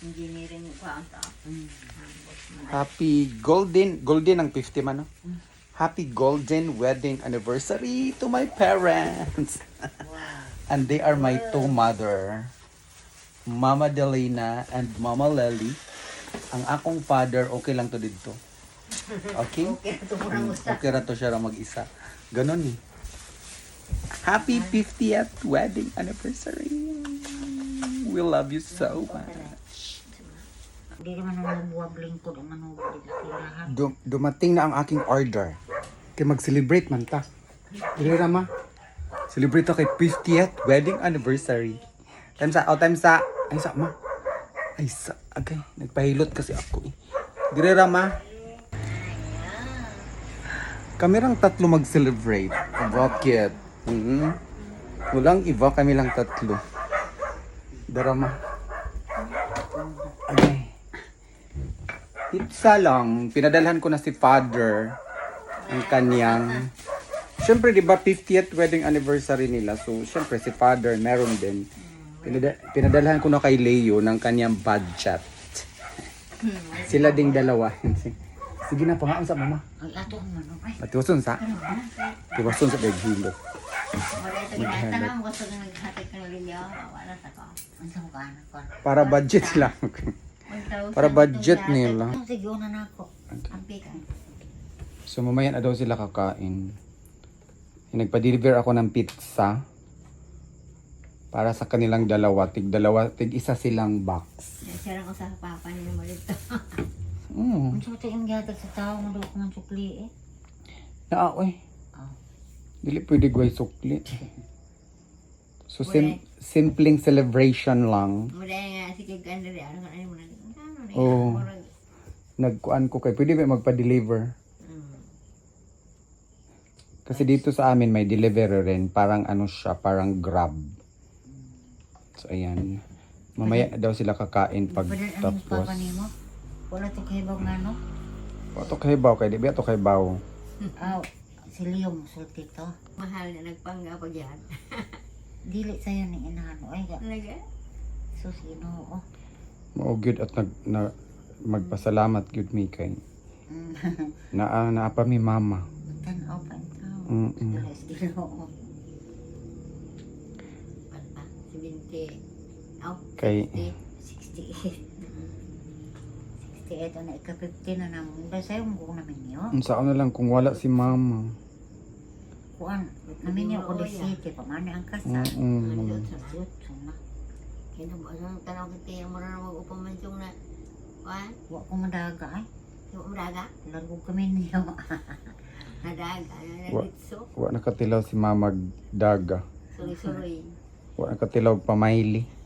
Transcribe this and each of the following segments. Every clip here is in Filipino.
Engineering ko ang ta. Happy golden ang 50 man, no? Happy golden wedding anniversary to my parents. And they are my two mother, Mama Delina and Mama Lely. Ang akong father, okay lang to dito. Okay? Okay, ito mo nang usa. Okay ra to siya ra mag-isa. Ganon eh. Happy 50th wedding anniversary. We love you so much. Hindi naman nabuwag lingkod ang manubog dito tirahan. Dumating na ang aking order. Kaya mag-celebrate man ta. Dili ra ma. Celebrate ta kay 50th wedding anniversary. Time sa, ay sa ma. Ay sa, agay, nagpahilot kasi ako eh. Dili ra ma. Kami lang tatlo mag-celebrate. Bakit? Walang iba, kami lang tatlo. Darama. Okay. Pizza lang. Pinadalhan ko na si father ang kanyang. Siyempre, di ba 50th wedding anniversary nila. So, siyempre, si father meron din. Pinadalhan ko na kay Leo ng kanyang budget. Sila ding dalawa. Sige na, pangaan sa mama. Ay, ato ang manok. Ay, Matiwason sa? Tiwason sa beghilot. wala ito ginatan mo gusto nga naghatid ka ng linya. Wala sa ko. Ang sa mukha anak ko. Para budget lang. Para budget nila. Sige, una na ako. Ang pikan. So mamaya na daw sila kakain. Nagpa-deliver ako ng pizza. Para sa kanilang dalawa. Tig isa silang box. Siya lang ko sa papa niya mo dito. Mm. Ang suti yung gihatag sa tao, madok ko ng sukli eh. Naaoy. Oh. Dili pwede guay sukli. So simpleng celebration lang. Mula nga si Kig Andre, ano nga mo na. Oh. Nagkuan ko kay pwede ba magpa-deliver? Kasi dito sa amin may delivery rin, parang ano siya, parang Grab. So ayan. Mamaya daw sila kakain pag tapos. Papa ni mo? Wala to kay bang ano? Ato kay baw kay di ba ato kay baw. Aw, si Leo sulti to. Mahal na nagpangga pa diyan. Dili sayo ni inano ay ga. Naga. Sus Ginoo. Mao gyud at magpasalamat gyud mi kay. Naa pa mi mama. Tan-aw pa itaw. Alas Ginoo. Pata 70. Aw, Kay 68. 68 na ika-50 na naman. Dahil sa'yo kung namin niyo. Saan na lang kung wala si mama. Kuan, namin niyo ko di city. Pamana ang kasa. Jutsu na. Kaya ba ang tanaw kita yung mara na mag-upamansyong na. Kuan? Huwag ko madaga ay. Huwag madaga? Lagog kami niyo. Nadaga. Nagitso. Wa nakatilaw si mama daga. Suri-suri. Wa nakatilaw pamayli.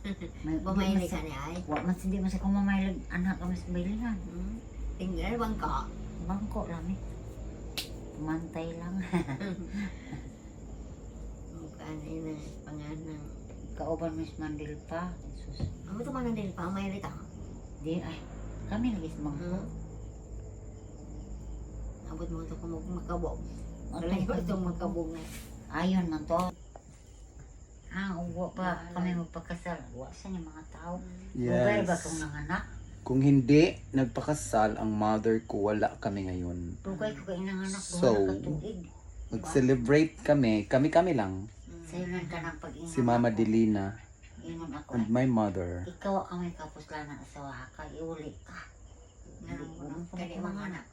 Bumayli ka niya ay? Huwag mas hindi masaya kung mamaylag anak kami sa baylihan. Tinggal bangko. Bangko lang eh. Mantay lang. Mukhaan na panganang. Kauban Miss Mandil pa. Jesus. Ano ito Mandil pa? May rita? Di ay. Kami lagi sa bangko. Abot mo ito kung makabog. Lagi ko itong makabog na. Ayon man to. Uwa pa kami magpakasal. Uwa sa niya mga tao. Yes. Ba itong nanganak? Kung hindi nagpakasal ang mother ko, wala kami ngayon. Tugay ko kayo nanganak. So, mag-celebrate kami. Kami lang. Sa'yo lang ka ng pag-ingat. Si Mama Delina Inon ako. and my mother. Ikaw kami kapos lang ng asawa ka. Iuli ka. Nanong kaya mga anak.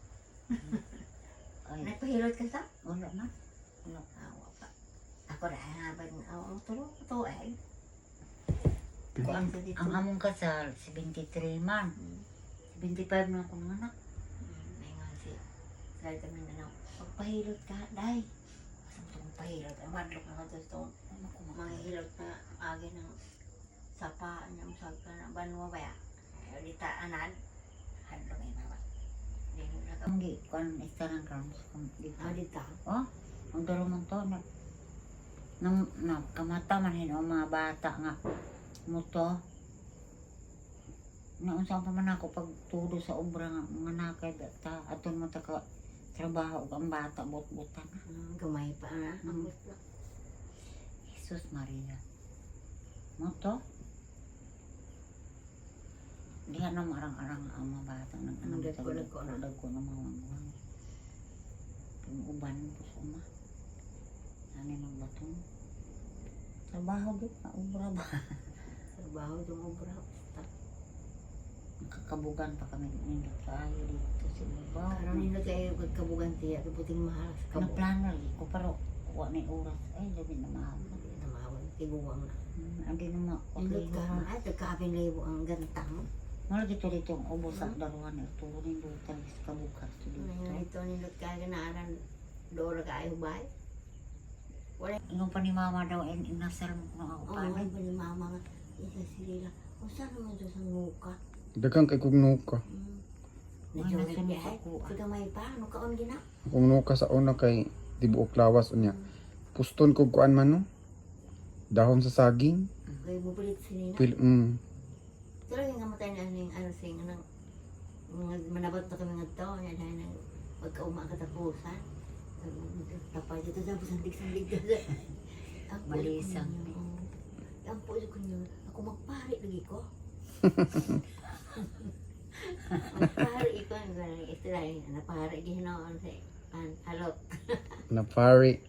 Nagpahilot ka sa? Wala man. Wala pa. Ako na habang turo eh. Ang among kasal, 73 man. 75 na ako ng anak. May nga si Sally kami na pagpahilot ka, day. Masang itong pahilot. Ang madlok na ka ito. Mga hilot na agi ng sapa niyang sagka na banwa ba ya? Dita anad. Hadlo may nawa. Hindi kung istaran ka dita. Oh, ang daro man to na kamata man hin ang mga bata nga muto naunsa pa man ako pag tudo sa obra nga mga nakay bata aton mo ta ka trabaho ang bata bot-botan gamay pa na Jesus Maria muto Diha na marang-arang ang mga batang nagdag ko ng mga wangwang. Yung uban po suma. Ano ng batong? Trabaho din pa, ubra ba? Trabaho yung ubra. Kakabugan pa kami nindot kayo dito sa Babaw. Karang nindot kayo kagkabugan tiya, kabuting mahal sa kabuk. Naplano lagi ko pero kuha na yung oras. Ay, labi na mahal. Hindi na mawag, tiguwang na. Andi na ma. Nindot ka, ay, tagkaapin libo ang gantang. Mula dito dito ang ubos sa daruhan na ito. Nindot tayo sa kabukas dito. Ito nindot ka, ganaaran, doon kayo ba? Yung pa ni mama daw, inasal mo kung ako Oo, paano. ay ba ni mama nga, isa sila. O saan naman ito sa muka? Dagang kay kung nuka. Medyo Ay, nasa may muka ko, ah. Kuda may pa, ano kaon gina? Kung nuka sa una kay tibuok lawas unya. Puston kog kuan man no. Dahon sa saging. Kaya bubulit sinina. Pero yung namatay na aning ano sing anang manabot na kami ng to, dahil nang magkauma katapusan. Tapay dito sa sandig-sandig dito. Malisang. Ang po ko niyo, ako magpari lagi ko. Magpari ko ang ito lang, napari gihinoon sa alot. Na pare.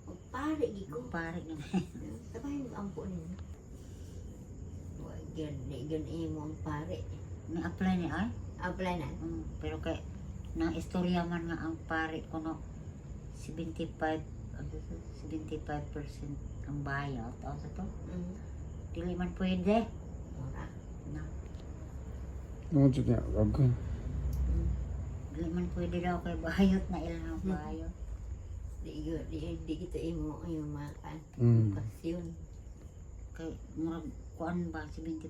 Magpari lagi ko. Pare naman. Tapay ang po niyo. Gan mo ang pare. Ni-apply ni ay? Apply na. Pero kay nang istorya man nga ang pare ko no 75% ang bayad. O sa to? Dili man pwede. Mura. Na. No jud niya. Okay. Dili man pwede daw kay bayot na ilan ang bayot. Di kita imo yung makan. Mm. Pasyon. Kay murag kuan ba 75%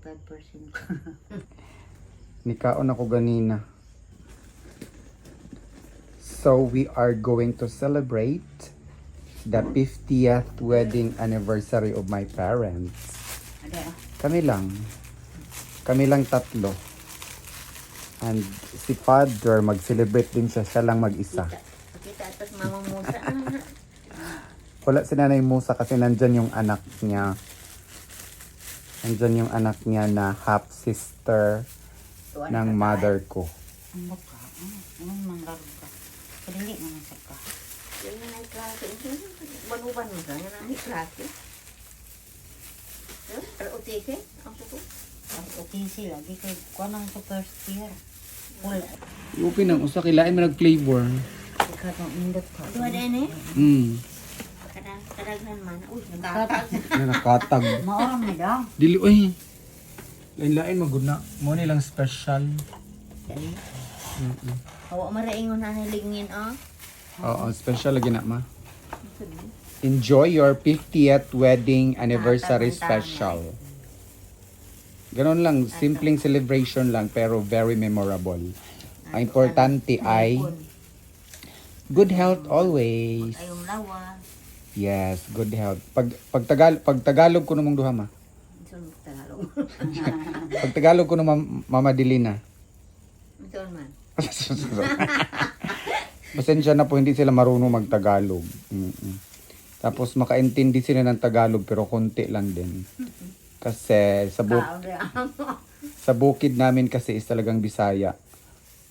ko. Nikaon ako ganina. So we are going to celebrate the 50th wedding anniversary of my parents. Ada. Kami lang. Kami lang tatlo. And si father mag-celebrate din siya. Siya lang mag-isa. Kita atas mama Musa. Wala si Nanay Musa kasi nandyan yung anak niya. Nandyan yung anak niya na half sister ng mother ko. Ang buka. Anong manglaro ka? Kadali naman sa ka. Yan na ay klase. Banuban mo ka. Yan na ay klase. Pero utike. Ang puto. Ang okay sila. Di kay kuan ang sa first year. Wala. Okay nang usa kilain man nag-flavor. Ikaw ang indot ka. Dua din eh. Kadagnan man. Uy, nagkatag. Na nakatag. Maoram na daw. Dili oy. Lain-lain magud na. Mo ni lang special. Hawa maraingon na niligngin ah. Oo, special lagi na ma. Enjoy your 50th wedding anniversary special. Ganon lang, simpleng celebration lang pero very memorable. Ang importante ay good health always. Ayong lawa. Yes, good health. Pag Tagalog ko namang duha ma. Saan Tagalog? Pag Tagalog ko naman Mama Dilina. Saan man? Pasensya na po hindi sila marunong magtagalog. Tapos makaintindi sila ng Tagalog pero konti lang din. Kasi sa bukid namin kasi is talagang Bisaya.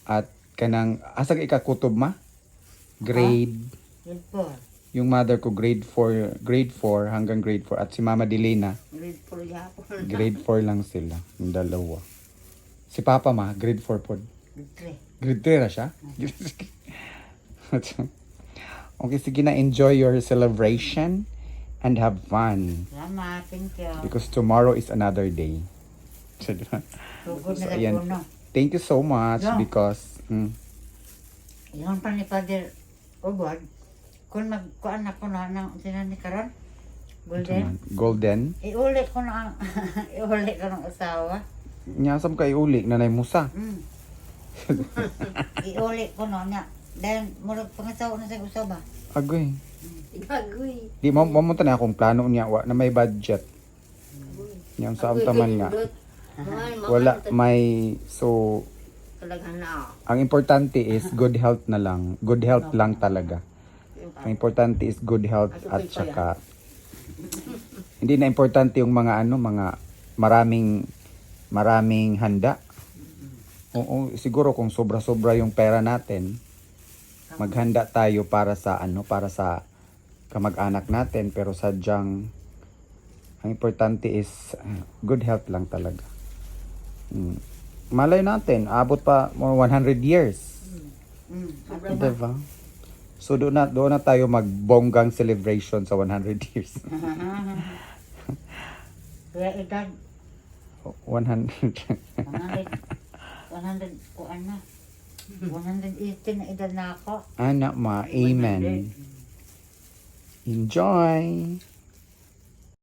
At kanang asag ikakutob ma? Grade. Grade 4. Yung mother ko grade 4 hanggang grade 4 at si Mama Dilena Grade 4 yapon. grade 4 lang sila, yung dalawa. Si Papa ma grade 4 pod. Grade Grade 3 na siya. Okay, sige na, enjoy your celebration and have fun 3. Salamat. Thank you. because tomorrow is another day. So, diba? Sugod na ayan. gagawin no. Thank you so much Yeah. because Iyon pa ni Father Obad. Kung magkuan ako na ng sinani karon. Golden. golden. Iuli ko na iuli ko ng asawa. Nyasam ka iuli, Nanay Musa. Iuli ko na niya. Dahil murag pangasawa na sa usawa. Agoy. Agoy. Di mo mamunta na akong plano niya wa na may budget. Yang sa taman nga. Wala may so Talagang na. ang importante is good health na lang. Good health lang talaga. Ang importante is good health at saka hindi na importante yung mga mga maraming handa. Oo, siguro kung sobra-sobra yung pera natin, maghanda tayo para sa para sa kamag-anak natin, pero sadyang ang importante is good health lang talaga. Malay natin, abot pa more 100 years. Sobra ba? Diba? So doon na tayo magbonggang celebration sa 100 years. Kaya edad, 100. 100 ko ano, 118 na edad na ako. Anak ma, amen. Enjoy.